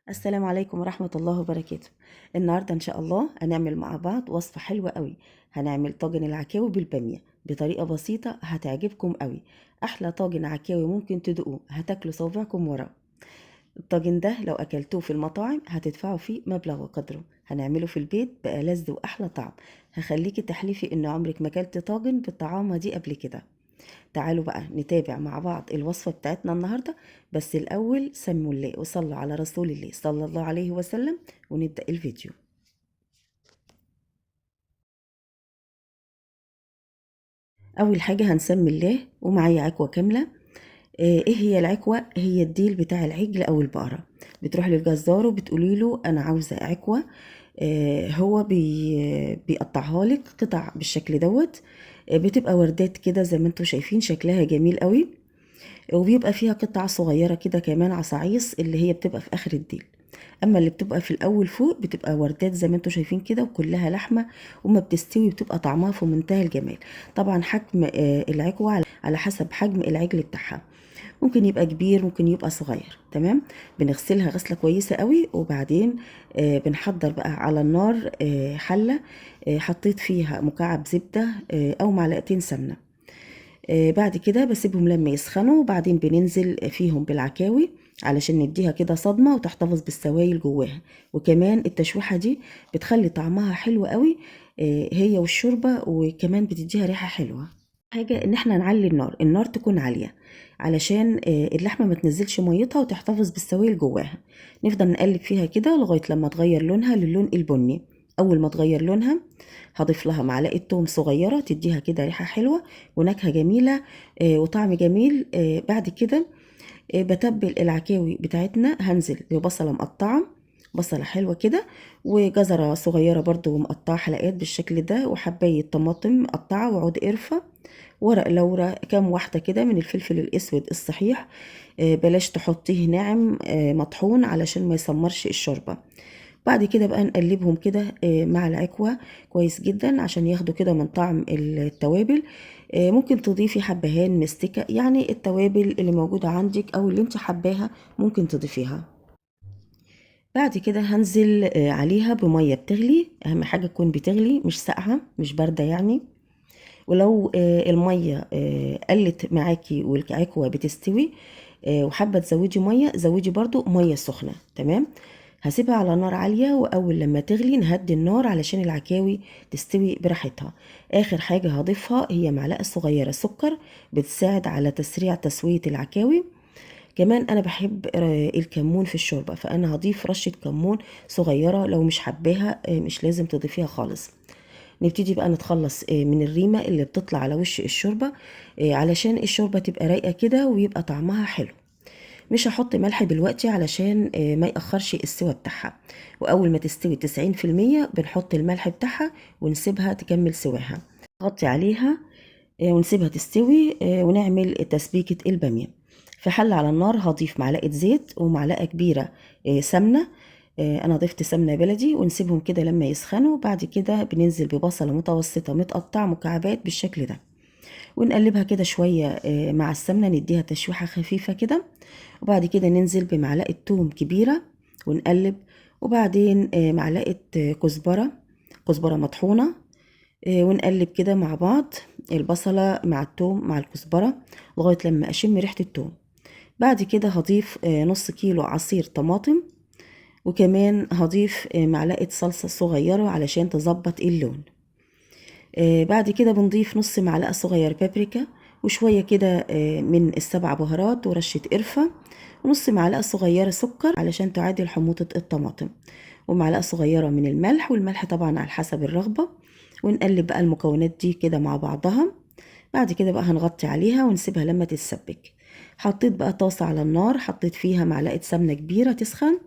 السلام عليكم ورحمة الله وبركاته. النهاردة إن شاء الله هنعمل مع بعض وصفة حلوة قوي. هنعمل طاجن العكاوي بالبامية بطريقة بسيطة هتعجبكم قوي. أحلى طاجن عكاوي ممكن تدوقوه، هتاكلوا صوابعكم وراه. الطاجن ده لو أكلتوه في المطاعم هتدفعوا فيه مبلغ وقدره، هنعمله في البيت بقى لذ وأحلى طعم. هخليكي تحلفي إن عمرك ما أكلت طاجن بالطعامة دي قبل كده. تعالوا بقى نتابع مع بعض الوصفة بتاعتنا النهاردة. بس الأول سموا الله وصلوا على رسول الله صلى الله عليه وسلم ونبدأ الفيديو. أول حاجة هنسمي الله ومعايا عكوة كاملة. ايه هي العكوة؟ هي الديل بتاع العجل أو البقرة. بتروح للجزار وبتقولي له أنا عاوزة عكوة. هو بيقطعها لك قطع بالشكل دوت. بتبقى وردات كده زي ما انتوا شايفين، شكلها جميل قوي. وبيبقى فيها قطع صغيرة كده كمان عصاعيص اللي هي بتبقى في آخر الديل. اما اللي بتبقى في الاول فوق بتبقى وردات زي ما انتوا شايفين كده وكلها لحمه، وما بتستوي بتبقى طعمها في منتهى الجمال. طبعا حجم العجوه على حسب حجم العجل بتاعها، ممكن يبقى كبير ممكن يبقى صغير. تمام. بنغسلها غسله كويسه قوي، وبعدين بنحضر بقى على النار حله. حطيت فيها مكعب زبده او معلقتين سمنه. بعد كده بسيبهم لما يسخنوا، وبعدين بننزل فيهم بالعكاوي علشان نديها كده صدمة وتحتفظ بالسوائل جواها. وكمان التشويحة دي بتخلي طعمها حلو قوي، هي والشوربة، وكمان بتديها ريحة حلوة. حاجة ان احنا نعلي النار تكون عالية علشان اللحمة ما تنزلش ميتها وتحتفظ بالسوائل جواها. نفضل نقلب فيها كده لغاية لما تغير لونها للون البني. اول ما تغير لونها هضيف لها معلقة توم صغيرة تديها كده ريحة حلوة ونكهة جميلة وطعم جميل. بعد كده بتبل العكاوي بتاعتنا، هنزل ببصلة مقطعة، بصلة حلوة كده، وجزرة صغيرة برضو مقطعة حلقات بالشكل ده، وحباية طماطم مقطعة، وعود قرفة، ورق لورا، كام واحدة كده من الفلفل الأسود الصحيح. بلاش تحطيه ناعم مطحون علشان ما يسمرش الشوربة. بعد كده بقى نقلبهم كده مع العكوة كويس جدا عشان ياخدوا كده من طعم التوابل. ممكن تضيفي حبهان مستكة، يعني التوابل اللي موجودة عندك او اللي انت حباها ممكن تضيفيها. بعد كده هنزل عليها بمية بتغلي، اهم حاجة تكون بتغلي مش ساقعة مش باردة يعني. ولو المية قلت معاكي والعكوة بتستوي وحابة تزودي مية، زودي برضو مية سخنة. تمام. هسيبها على نار عالية، وأول لما تغلي نهدي النار علشان العكاوي تستوي براحتها. آخر حاجة هضيفها هي معلقة صغيرة سكر، بتساعد على تسريع تسوية العكاوي. كمان أنا بحب الكمون في الشوربة، فأنا هضيف رشة كمون صغيرة، لو مش حباها مش لازم تضيفيها خالص. نبتدي بقى نتخلص من الريمة اللي بتطلع على وش الشوربة علشان الشوربة تبقى رايقة كده ويبقى طعمها حلو. مش هحط ملح دلوقتي علشان ما يأخرش السوى بتاعها. وأول ما تستوي 90% بنحط الملح بتاعها ونسيبها تكمل سواها. نغطي عليها ونسيبها تستوي ونعمل تسبيكة البامية. في حلة على النار هضيف معلقة زيت ومعلقة كبيرة سمنة. انا ضفت سمنة بلدي، ونسيبهم كده لما يسخنوا. بعد كده بننزل ببصلة متوسطة متقطعة مكعبات بالشكل ده، ونقلبها كده شوية مع السمنة، نديها تشويحة خفيفة كده. وبعد كده ننزل بمعلقة توم كبيرة ونقلب. وبعدين معلقة كزبرة مطحونة، ونقلب كده مع بعض البصلة مع التوم مع الكزبرة لغاية لما أشم ريحة التوم. بعد كده هضيف نص كيلو عصير طماطم، وكمان هضيف معلقة صلصة صغيرة علشان تظبط اللون. بعد كده بنضيف نص معلقة صغير بابريكا، وشوية كده من السبع بهارات ورشة قرفة، ونص معلقة صغيرة سكر علشان تعادل حموضة الطماطم، ومعلقة صغيرة من الملح، والملح طبعا على حسب الرغبة. ونقلب بقى المكونات دي كده مع بعضها. بعد كده بقى هنغطي عليها ونسيبها لما تتسبك. حطيت بقى طاسة على النار، حطيت فيها معلقة سمنة كبيرة تسخن،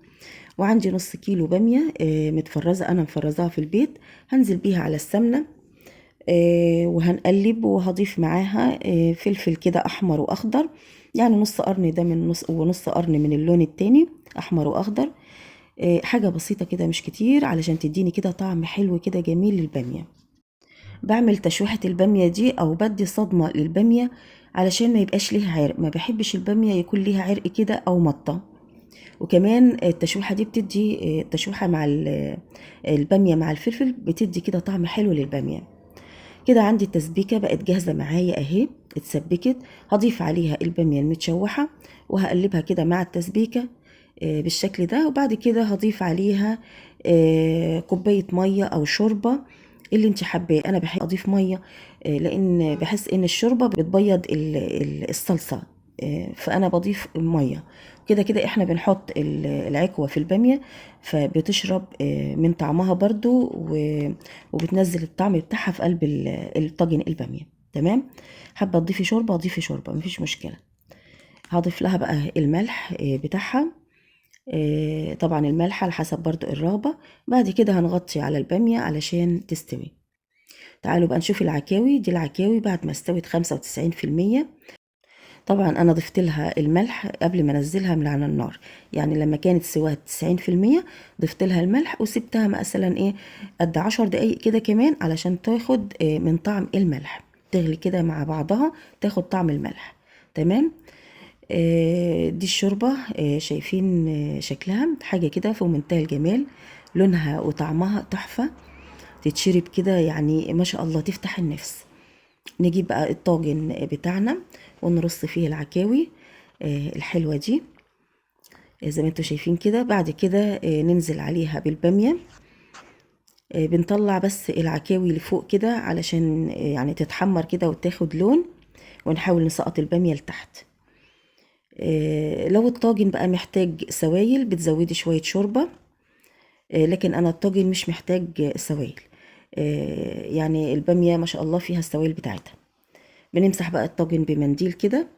وعندي نص كيلو بامية متفرزة، أنا مفرزاها في البيت. هنزل بيها على السمنة وهنقلب، وهضيف معاها فلفل كده أحمر وأخضر، يعني نص قرن ده من نص ونص قرن من اللون التاني أحمر وأخضر. حاجة بسيطة كده مش كتير علشان تديني كده طعم حلو كده جميل للبامية. بعمل تشويحة البامية دي أو بدي صدمة للبامية علشان ما يبقاش ليها عرق، ما بحبش البامية يكون ليها عرق كده أو مطة. وكمان التشويحة دي بتدي التشويحة مع البامية مع الفلفل بتدي كده طعم حلو للبامية. كده عندي التسبيكة بقت جاهزة معايا اهي، اتسبكت. هضيف عليها البامية المتشوحة وهقلبها كده مع التسبيكة بالشكل ده. وبعد كده هضيف عليها كوباية مية او شوربة اللي انت حباه. انا بحب اضيف مية لان بحس ان الشوربة بتبيض الصلصة، فانا بضيف مية. كده كده احنا بنحط العكوة في البامية فبتشرب من طعمها برضو وبتنزل الطعم بتاعها في قلب الطاجن البامية. تمام. حابة تضيفي شوربة ضيفي شوربة مفيش مشكلة. هضيف لها بقى الملح بتاعها، طبعا الملح على حسب برضو الرغبة. بعد كده هنغطي على البامية علشان تستوي. تعالوا بقى نشوف العكاوي دي. العكاوي بعد ما استوت 95%، طبعا انا ضفت لها الملح قبل ما انزلها من على النار. يعني لما كانت سواها 90% ضفت لها الملح وسبتها مثلا ايه قد 10 دقايق كده كمان علشان تاخد من طعم الملح، تغلي كده مع بعضها تاخد طعم الملح. تمام. دي الشوربة شايفين شكلها حاجة كده في منتهى الجمال، لونها وطعمها تحفة، تتشرب كده يعني ما شاء الله تفتح النفس. نجيب بقى الطاجن بتاعنا ونرص فيه العكاوي الحلوة دي زي ما انتوا شايفين كده. بعد كده ننزل عليها بالبامية. بنطلع بس العكاوي لفوق كده علشان يعني تتحمر كده وتاخد لون، ونحاول نسقط البامية لتحت. لو الطاجن بقى محتاج سوائل بتزودي شوية شوربة، لكن انا الطاجن مش محتاج سوائل. يعني البامية ما شاء الله فيها السوائل بتاعتها. بنمسح بقى الطاجن بمنديل كده،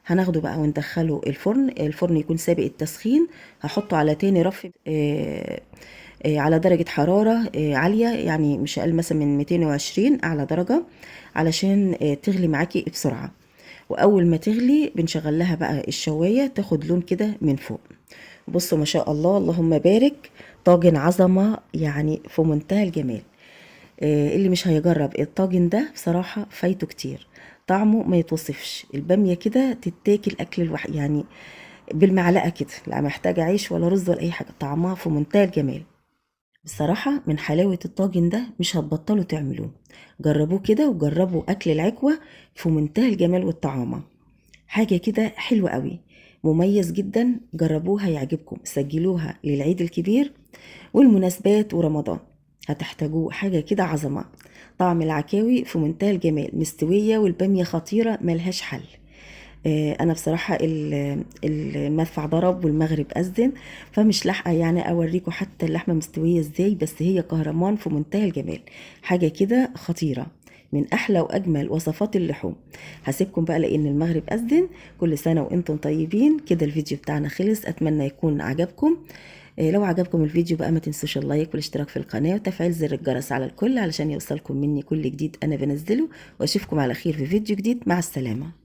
هناخده بقى وندخله الفرن. الفرن يكون سابق التسخين. هحطه على تاني رف على درجة حرارة عالية، يعني مش أقل مثلا من 220 أعلى درجة علشان تغلي معاكي بسرعة. وأول ما تغلي بنشغل لها بقى الشواية تاخد لون كده من فوق. بصوا ما شاء الله اللهم بارك، طاجن عظمة يعني في منتهى الجمال. اللي مش هيجرب الطاجن ده بصراحة فايته كتير. طعمه ما يتوصفش. البامية كده تتاكل أكل الواحد يعني بالمعلقة كده، لا محتاجة عيش ولا رز ولا أي حاجة. طعمها في منتهى الجمال. بصراحة من حلاوة الطاجن ده مش هتبطلوا تعملوه. جربوه كده وجربوا أكل العكوة في منتهى الجمال والطعامة. حاجة كده حلوة قوي، مميز جدا. جربوها يعجبكم. سجلوها للعيد الكبير والمناسبات ورمضان، هتحتاجوه. حاجة كده عظمة. طعم العكاوي في منتهى الجمال، مستوية والبامية خطيرة ملهاش حل. انا بصراحة المدفع ضرب والمغرب أذن، فمش لاحقة يعني اوريكم حتى اللحمة مستوية ازاي، بس هي كهرمان في منتهى الجمال. حاجة كده خطيرة، من احلى واجمل وصفات اللحوم. هسيبكم بقى لان المغرب أذن. كل سنة وانتم طيبين. كده الفيديو بتاعنا خلص، اتمنى يكون عجبكم. لو عجبكم الفيديو بقى ما تنسوش اللايك والاشتراك في القناة وتفعيل زر الجرس على الكل علشان يوصلكم مني كل جديد انا بنزله. واشوفكم على خير في فيديو جديد. مع السلامة.